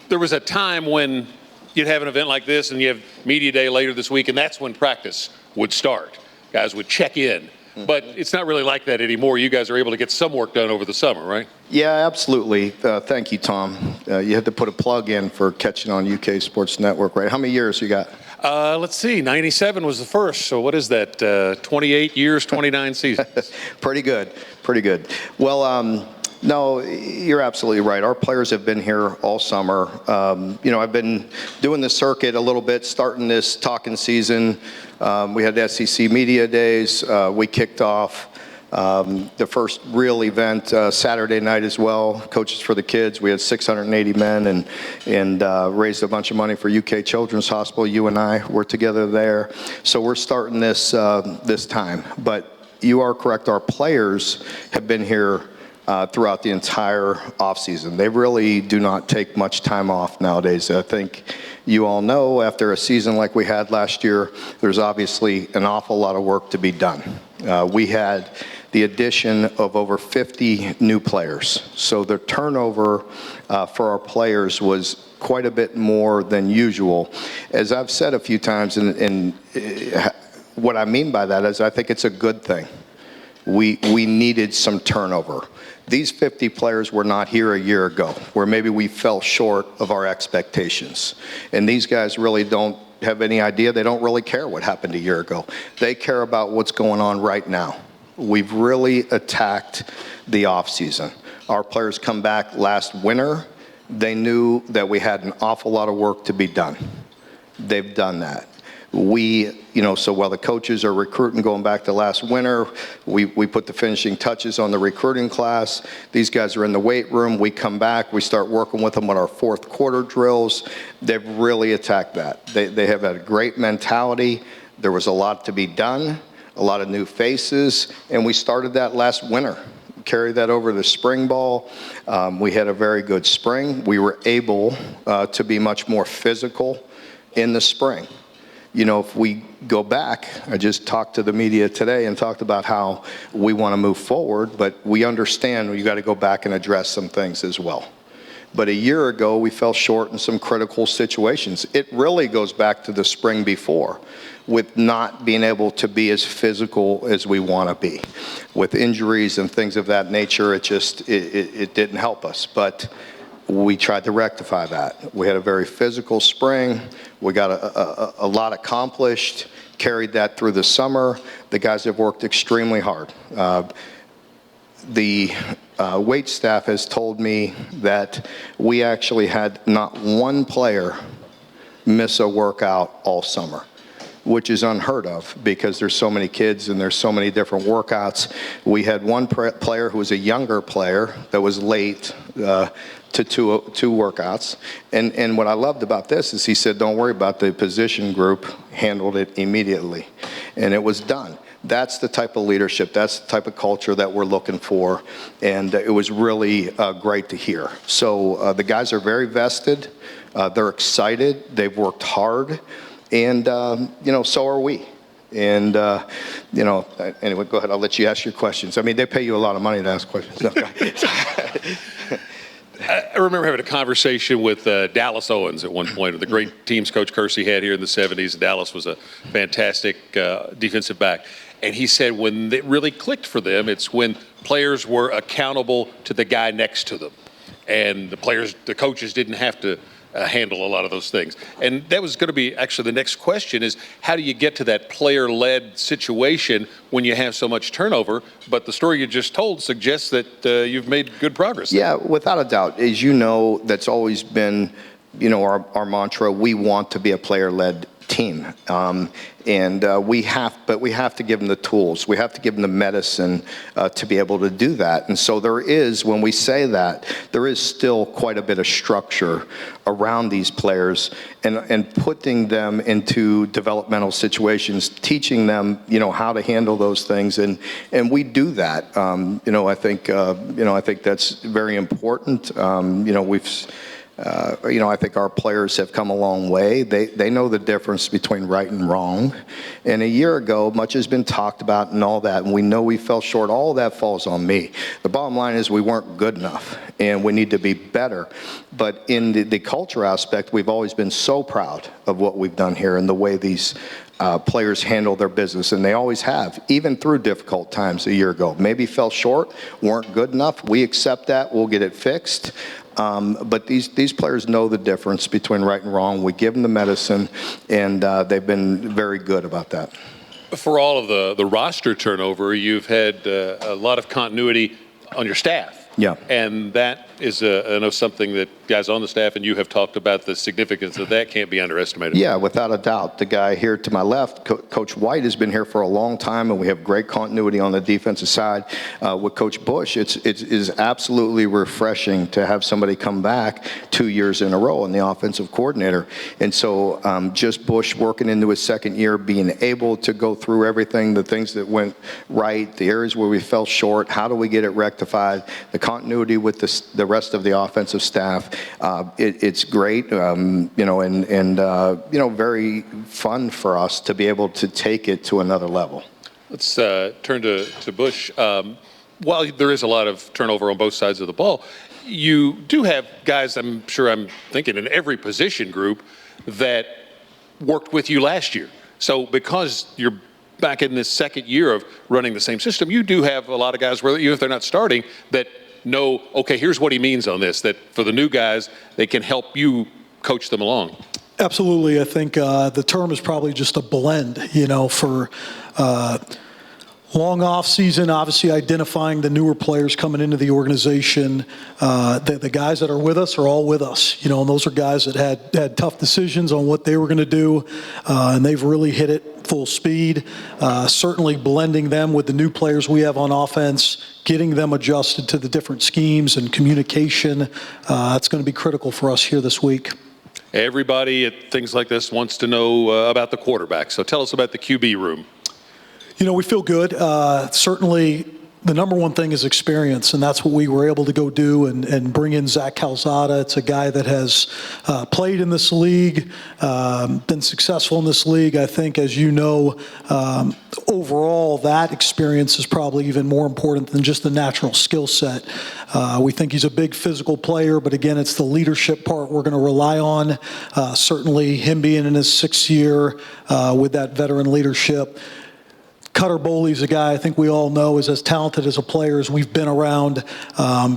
there was a time when you'd have an event like this and you have media day later this week, and that's when practice would start. Guys would check in. But it's not really like that anymore. You guys are able to get some work done over the summer, right? Yeah, absolutely. Thank you, Tom. You had to put a plug in for catching on UK Sports Network, right? How many years you got? Let's see. 97 was the first. So what is that? 28 years, 29 seasons. Pretty good. Pretty good. Well, no, you're absolutely right. Our players have been here all summer. I've been doing the circuit a little bit, starting this talking season. We had SEC Media Days. We kicked off the first real event Saturday night as well, Coaches for the Kids. We had 680 men and raised a bunch of money for UK Children's Hospital. You and I were together there. So we're starting this this time. But you are correct. Our players have been here throughout the entire offseason. They really do not take much time off nowadays. I think you all know after a season like we had last year, there's obviously an awful lot of work to be done. We had the addition of over 50 new players. So the turnover for our players was quite a bit more than usual. As I've said a few times, and what I mean by that is I think it's a good thing. We needed some turnover. These 50 players were not here a year ago, where maybe we fell short of our expectations. And these guys really don't have any idea. They don't really care what happened a year ago. They care about what's going on right now. We've really attacked the offseason. Our players come back last winter. They knew that we had an awful lot of work to be done. They've done that. So while the coaches are recruiting going back to last winter, we put the finishing touches on the recruiting class. These guys are in the weight room. We come back. We start working with them on our fourth quarter drills. They've really attacked that. They have had a great mentality. There was a lot to be done, a lot of new faces, and we started that last winter. Carried that over to spring ball. We had a very good spring. We were able to be much more physical in the spring. If we go back, I just talked to the media today and talked about how we want to move forward, but we understand you got to go back and address some things as well. But a year ago, we fell short in some critical situations. It really goes back to the spring before, with not being able to be as physical as we want to be. With injuries and things of that nature, it didn't help us. But we tried to rectify that. We had a very physical spring. We got a lot accomplished, carried that through the summer. The guys have worked extremely hard. The wait staff has told me that we actually had not one player miss a workout all summer, which is unheard of because there's so many kids and there's so many different workouts. We had one player who was a younger player that was late to two workouts. And what I loved about this is he said, don't worry about the position group, handled it immediately. And it was done. That's the type of leadership, that's the type of culture that we're looking for. And it was really great to hear. So the guys are very vested. They're excited. They've worked hard. And, so are we. And, anyway, go ahead. I'll let you ask your questions. I mean, they pay you a lot of money to ask questions. Okay. I remember having a conversation with Dallas Owens at one point, the great teams Coach Kersey had here in the 70s. Dallas was a fantastic defensive back. And he said when it really clicked for them, it's when players were accountable to the guy next to them. And the coaches didn't have to handle a lot of those things. And that was going to be actually the next question is how do you get to that player-led situation when you have so much turnover? But the story you just told suggests that you've made good progress. Yeah, without a doubt. As you know, that's always been, our mantra. We want to be a player-led team. We have to give them the tools. We have to give them the medicine to be able to do that. And so there is, when we say that, there is still quite a bit of structure around these players and putting them into developmental situations, teaching them, how to handle those things. And we do that. I think that's very important. I think our players have come a long way. They know the difference between right and wrong. And a year ago, much has been talked about and all that, and we know we fell short. All of that falls on me. The bottom line is we weren't good enough, and we need to be better. But in the culture aspect, we've always been so proud of what we've done here and the way these players handle their business, and they always have, even through difficult times a year ago. Maybe fell short, weren't good enough. We accept that. We'll get it fixed. But these players know the difference between right and wrong. We give them the medicine, and they've been very good about that. For all of the roster turnover, you've had a lot of continuity on your staff. Yeah. And that is, I know, something that guys on the staff and you have talked about, the significance of that can't be underestimated. Yeah, without a doubt. The guy here to my left, Coach White, has been here for a long time, and we have great continuity on the defensive side. With Coach Bush, it is absolutely refreshing to have somebody come back 2 years in a row and the offensive coordinator. And so just Bush working into his second year, being able to go through everything, the things that went right, the areas where we fell short, how do we get it rectified, the continuity with the rest of the offensive staff. It's great, and very fun for us to be able to take it to another level. Let's turn to Bush. While there is a lot of turnover on both sides of the ball, you do have guys, I'm thinking in every position group, that worked with you last year. So because you're back in this second year of running the same system, you do have a lot of guys, where even if they're not starting, that know, okay, here's what he means on this, that for the new guys, they can help you coach them along. Absolutely. I think the term is probably just a blend, for long off season, obviously identifying the newer players coming into the organization. The guys that are with us are all with us, and those are guys that had tough decisions on what they were going to do, and they've really hit it full speed. Certainly blending them with the new players we have on offense, getting them adjusted to the different schemes and communication. That's going to be critical for us here this week. Everybody at things like this wants to know about the quarterback. So tell us about the QB room. We feel good. Certainly, the number one thing is experience, and that's what we were able to go do and bring in Zach Calzada. It's a guy that has played in this league, been successful in this league. I think, as you know, overall, that experience is probably even more important than just the natural skill set. We think he's a big physical player, but again, it's the leadership part we're going to rely on. Certainly, him being in his sixth year with that veteran leadership. Cutter Boley's a guy I think we all know is as talented as a player as we've been around.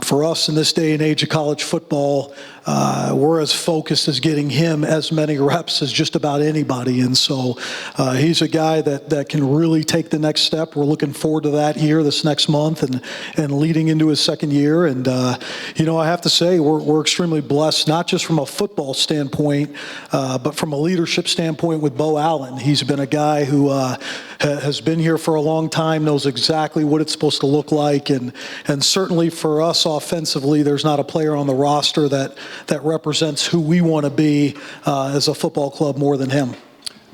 For us in this day and age of college football, we're as focused as getting him as many reps as just about anybody. And so he's a guy that can really take the next step. We're looking forward to that here this next month and leading into his second year. And, I have to say we're extremely blessed, not just from a football standpoint, but from a leadership standpoint with Bo Allen. He's been a guy who has been here for a long time, knows exactly what it's supposed to look like. And certainly for us offensively, there's not a player on the roster that represents who we want to be as a football club more than him.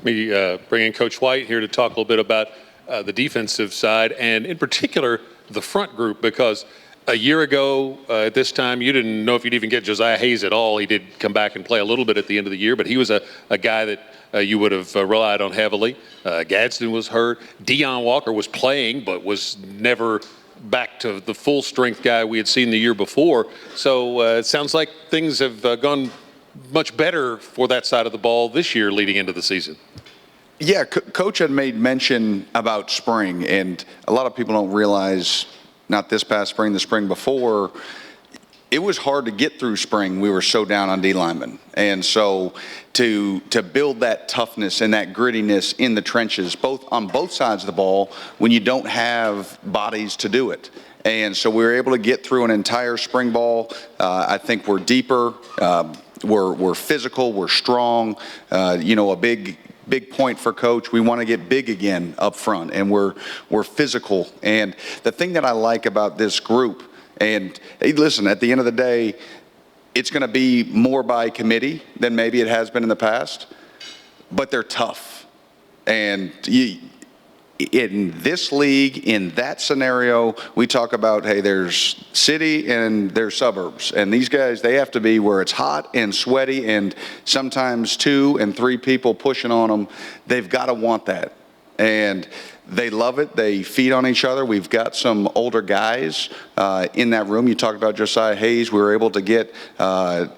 We bring in Coach White here to talk a little bit about the defensive side, and in particular, the front group, because a year ago at this time, you didn't know if you'd even get Josiah Hayes at all. He did come back and play a little bit at the end of the year, but he was a guy that you would have relied on heavily. Gadsden was hurt. Deion Walker was playing, but was never back to the full strength guy we had seen the year before. So it sounds like things have gone much better for that side of the ball this year leading into the season. Yeah, Coach had made mention about spring, and a lot of people don't realize, not this past spring, the spring before, it was hard to get through spring. We were so down on D linemen. And so to build that toughness and that grittiness in the trenches, on both sides of the ball, when you don't have bodies to do it. And so we were able to get through an entire spring ball. I think we're deeper, we're physical, we're strong. A big point for Coach. We want to get big again up front, and we're physical. And the thing that I like about this group, and hey, listen, at the end of the day, it's going to be more by committee than maybe it has been in the past, but they're tough. And in this league, in that scenario, we talk about, hey, there's city and there's suburbs. And these guys, they have to be where it's hot and sweaty and sometimes 2 and 3 people pushing on them. They've got to want that. And they love it. They feed on each other. We've got some older guys in that room. You talked about Josiah Hayes. We were able to get, a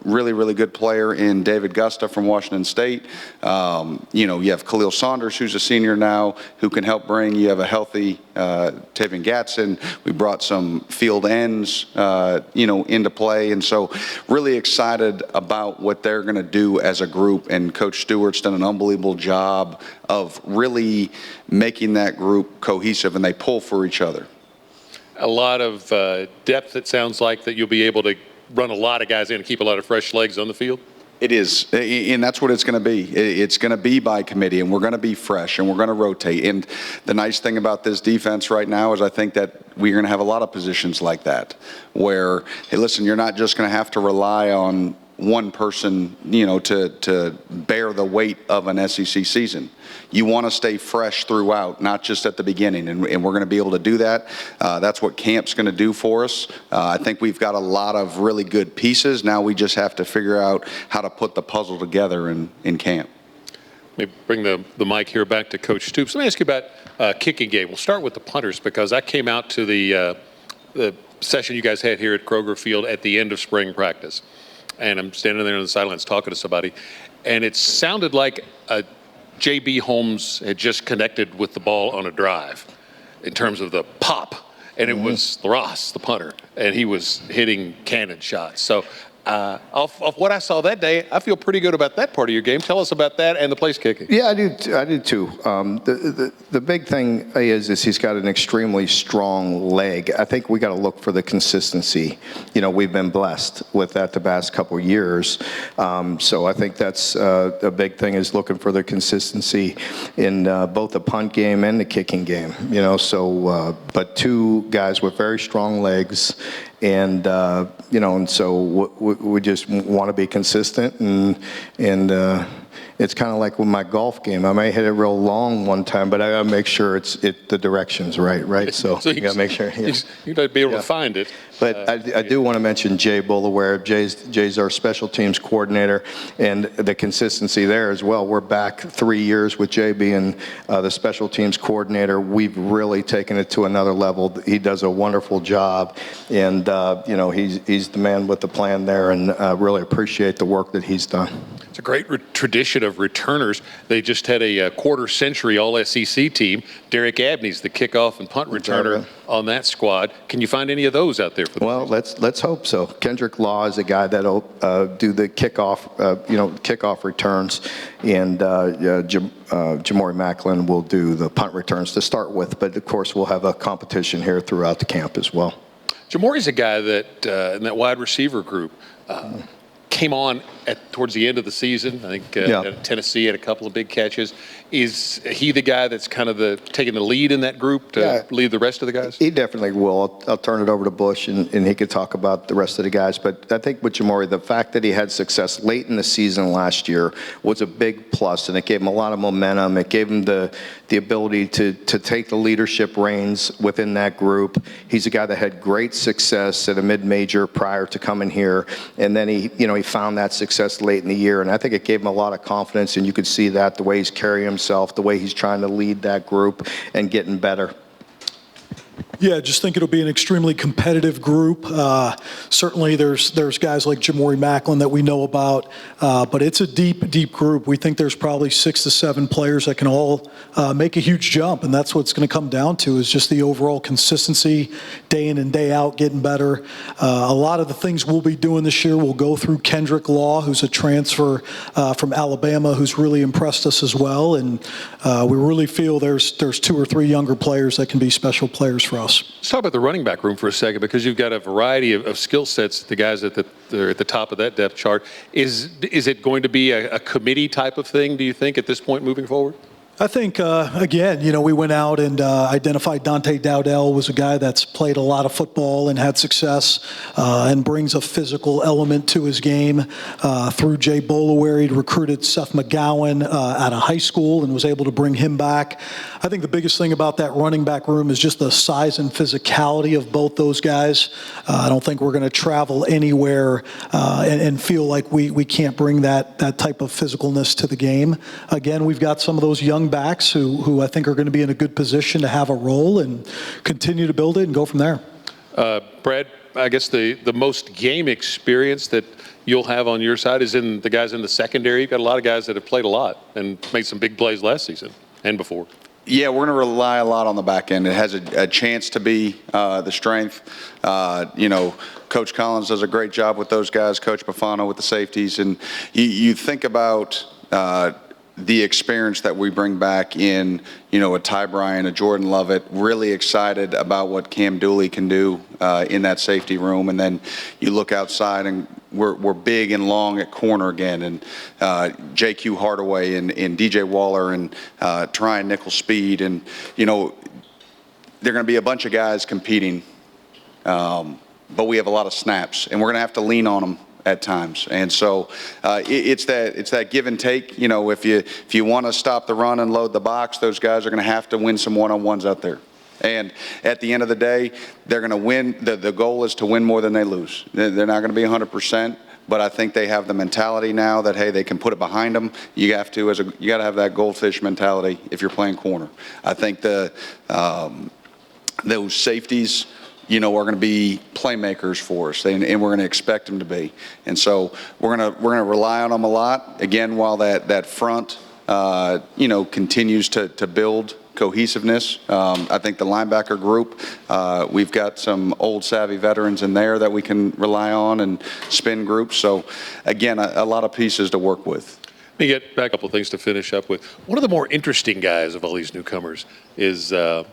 really good player in David Gusta from Washington State. You have Khalil Saunders, who's a senior now, who can help bring. You have a healthy Taven Gatson. We brought some field ends, into play. And so really excited about what they're going to do as a group. And Coach Stewart's done an unbelievable job of really making that group cohesive, and they pull for each other. A lot of depth, it sounds like, that you'll be able to run a lot of guys in and keep a lot of fresh legs on the field. It is, and that's what it's going to be. It's going to be by committee, and we're going to be fresh, and we're going to rotate. And the nice thing about this defense right now is I think that we're going to have a lot of positions like that where, hey, listen, you're not just going to have to rely on one person, to bear the weight of an SEC season. You want to stay fresh throughout, not just at the beginning, and we're going to be able to do that. That's what camp's going to do for us. I think we've got a lot of really good pieces. Now we just have to figure out how to put the puzzle together in camp. Let me bring the mic here back to Coach Stoops. Let me ask you about kicking game. We'll start with the punters, because I came out to the session you guys had here at Kroger Field at the end of spring practice. And I'm standing there on the sidelines talking to somebody, and it sounded like J.B. Holmes had just connected with the ball on a drive in terms of the pop, and it was Ross, the punter, and he was hitting cannon shots. So off what I saw that day, I feel pretty good about that part of your game. Tell us about that and the place kicking. Yeah, I do too. The big thing is he's got an extremely strong leg. I think we got to look for the consistency. We've been blessed with that the past couple of years. So I think that's a big thing, is looking for the consistency in both the punt game and the kicking game. But 2 guys with very strong legs. And and so we just want to be consistent, and it's kind of like with my golf game. I may hit it real long one time, but I got to make sure the direction's right? So you got to make sure. Yeah. You got to be able to find it. But I do want to mention Jay Bullaware. Jay's our special teams coordinator, and the consistency there as well. We're back 3 years with Jay being the special teams coordinator. We've really taken it to another level. He does a wonderful job, and he's the man with the plan there, and really appreciate the work that he's done. It's a great tradition of returners. They just had a quarter-century All-SEC team. Derek Abney's the kickoff and punt returner on that squad. Can you find any of those out there? Well, let's hope so. Kendrick Law is a guy that'll do the kickoff returns, and Jamori Macklin will do the punt returns to start with. But of course, we'll have a competition here throughout the camp as well. Jamori's a guy that in that wide receiver group came on towards the end of the season. I think at Tennessee had a couple of big catches. Is he the guy that's kind of taking the lead in that group to lead the rest of the guys? He definitely will. I'll turn it over to Bush, and he could talk about the rest of the guys. But I think with Jamori, the fact that he had success late in the season last year was a big plus, and it gave him a lot of momentum. It gave him the ability to take the leadership reins within that group. He's a guy that had great success at a mid-major prior to coming here, and then he found that success late in the year, and I think it gave him a lot of confidence, and you could see that the way he's carrying himself, the way he's trying to lead that group and getting better. Yeah, just think it'll be an extremely competitive group. Certainly there's guys like Jamori Macklin that we know about, but it's a deep group. We think there's probably 6 to 7 players that can all make a huge jump, and that's what it's going to come down to, is just the overall consistency, day in and day out, getting better. A lot of the things we'll be doing this year will go through Kendrick Law, who's a transfer from Alabama, who's really impressed us as well, and we really feel there's 2 or 3 younger players that can be special players for us. Let's talk about the running back room for a second, because you've got a variety of skill sets. The guys that are at the top of that depth chart. Is it going to be a committee type of thing, do you think, at this point moving forward? I think, again, we went out and identified Dante Dowdell was a guy that's played a lot of football and had success and brings a physical element to his game. Through Jay Bola, where he'd recruited Seth McGowan out of high school and was able to bring him back. I think the biggest thing about that running back room is just the size and physicality of both those guys. I don't think we're going to travel anywhere and feel like we can't bring that type of physicalness to the game. Again, we've got some of those young backs who I think are going to be in a good position to have a role and continue to build it and go from there. Brad, I guess the most game experience that you'll have on your side is in the guys in the secondary. You've got a lot of guys that have played a lot and made some big plays last season and before. Yeah, we're going to rely a lot on the back end. It has a chance to be the strength. Coach Collins does a great job with those guys, Coach Bufano with the safeties. And you think about the experience that we bring back in, a Ty Bryant, a Jordan Lovett, really excited about what Cam Dooley can do in that safety room. And then you look outside and we're big and long at corner again. And J.Q. Hardaway and DJ Waller and Tryon Nickel Speed. And, there are going to be a bunch of guys competing. But we have a lot of snaps, and we're going to have to lean on them at times. And so it's that give and take. If you want to stop the run and load the box, those guys are going to have to win some one-on-ones out there. And at the end of the day, they're going to win. The goal is to win more than they lose. They're not going to be 100%, but I think they have the mentality now that, hey, they can put it behind them. You got to have that goldfish mentality if you're playing corner. I think those safeties, are going to be playmakers for us, and we're going to expect them to be. And so we're going to rely on them a lot. Again, while that front, continues to build cohesiveness. I think the linebacker group, we've got some old savvy veterans in there that we can rely on, and spin groups. So again, a lot of pieces to work with. Let me get back a couple of things to finish up with. One of the more interesting guys of all these newcomers is the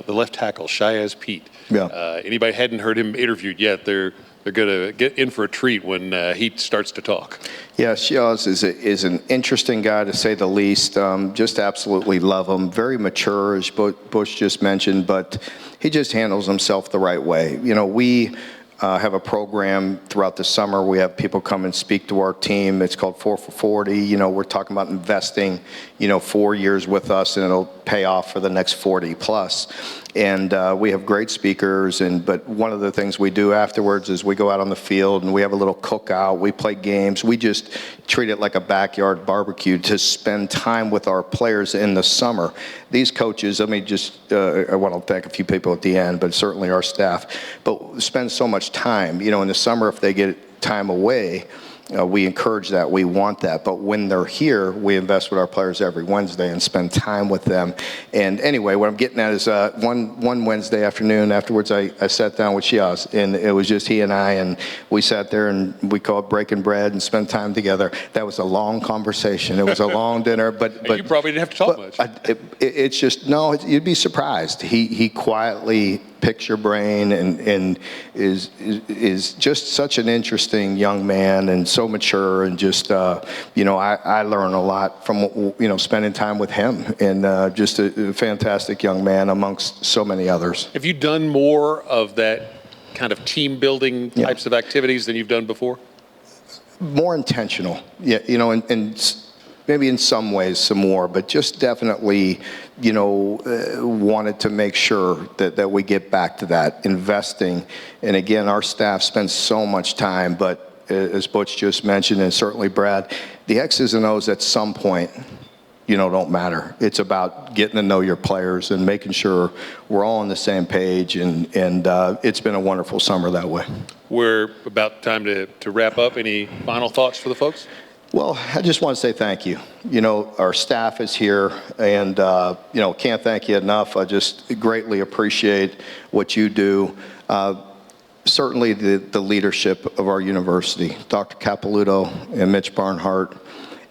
left tackle, Shiaz Pete. Yeah. Anybody hadn't heard him interviewed yet, they're going to get in for a treat when he starts to talk. Yeah, Shiaz is an interesting guy, to say the least. Just absolutely love him. Very mature, as Bush just mentioned, but he just handles himself the right way. We have a program throughout the summer. We have people come and speak to our team. It's called 4 for 40. We're talking about investing, 4 years with us, and it'll pay off for the next 40 plus. And we have great speakers. But one of the things we do afterwards is we go out on the field and we have a little cookout. We play games. We just treat it like a backyard barbecue to spend time with our players in the summer. These coaches, I want to thank a few people at the end, but certainly our staff, but spend so much time. In the summer, if they get time away, we encourage that. We want that. But when they're here, we invest with our players every Wednesday and spend time with them. And anyway, what I'm getting at is one Wednesday afternoon afterwards, I sat down with Shiaz, and it was just he and I, and we sat there and we called breaking bread and spent time together. That was a long conversation. It was a long dinner. But you probably didn't have to talk much. It's just, no, you'd be surprised. He quietly picks your brain and is just such an interesting young man, and so mature, and just I learn a lot from spending time with him, and just a fantastic young man amongst so many others. Have you done more of that kind of team building types of activities than you've done before? More intentional, and maybe in some ways some more, but just definitely, wanted to make sure that we get back to that, investing. And again, our staff spends so much time, but as Butch just mentioned, and certainly Brad, the X's and O's at some point, don't matter. It's about getting to know your players and making sure we're all on the same page, and it's been a wonderful summer that way. We're about time to wrap up. Any final thoughts for the folks? Well, I just want to say thank you. Our staff is here, and, can't thank you enough. I just greatly appreciate what you do. Certainly the leadership of our university, Dr. Capilouto and Mitch Barnhart.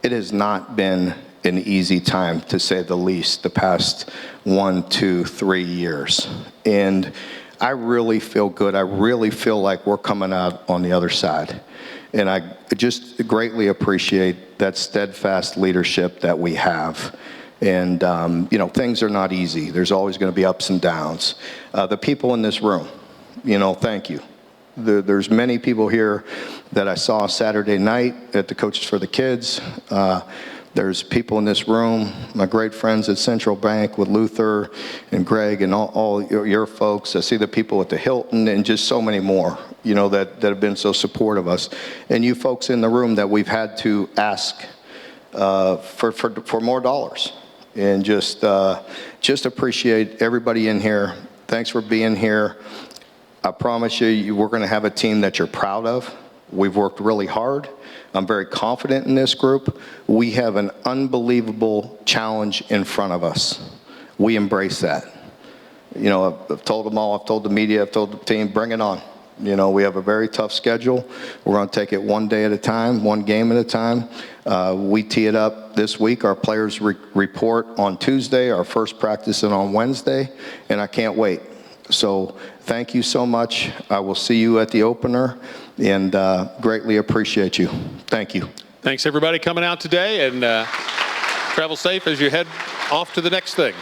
It has not been an easy time, to say the least, the past 1, 2, 3 years. And I really feel good. I really feel like we're coming out on the other side. And I just greatly appreciate that steadfast leadership that we have. And, things are not easy. There's always going to be ups and downs. The people in this room, thank you. There's many people here that I saw Saturday night at the Coaches for the Kids. There's people in this room, my great friends at Central Bank with Luther and Greg and all your folks. I see the people at the Hilton and just so many more, that have been so supportive of us. And you folks in the room that we've had to ask for more dollars. And just appreciate everybody in here. Thanks for being here. I promise you, we're going to have a team that you're proud of. We've worked really hard. I'm very confident in this group. We have an unbelievable challenge in front of us. We embrace that. I've told them all, I've told the media, I've told the team, bring it on. We have a very tough schedule. We're going to take it one day at a time, one game at a time. We tee it up this week. Our players report on Tuesday, our first practice is on Wednesday, and I can't wait. So thank you so much. I will see you at the opener, and greatly appreciate you. Thank you. Thanks, everybody, coming out today, and travel safe as you head off to the next thing.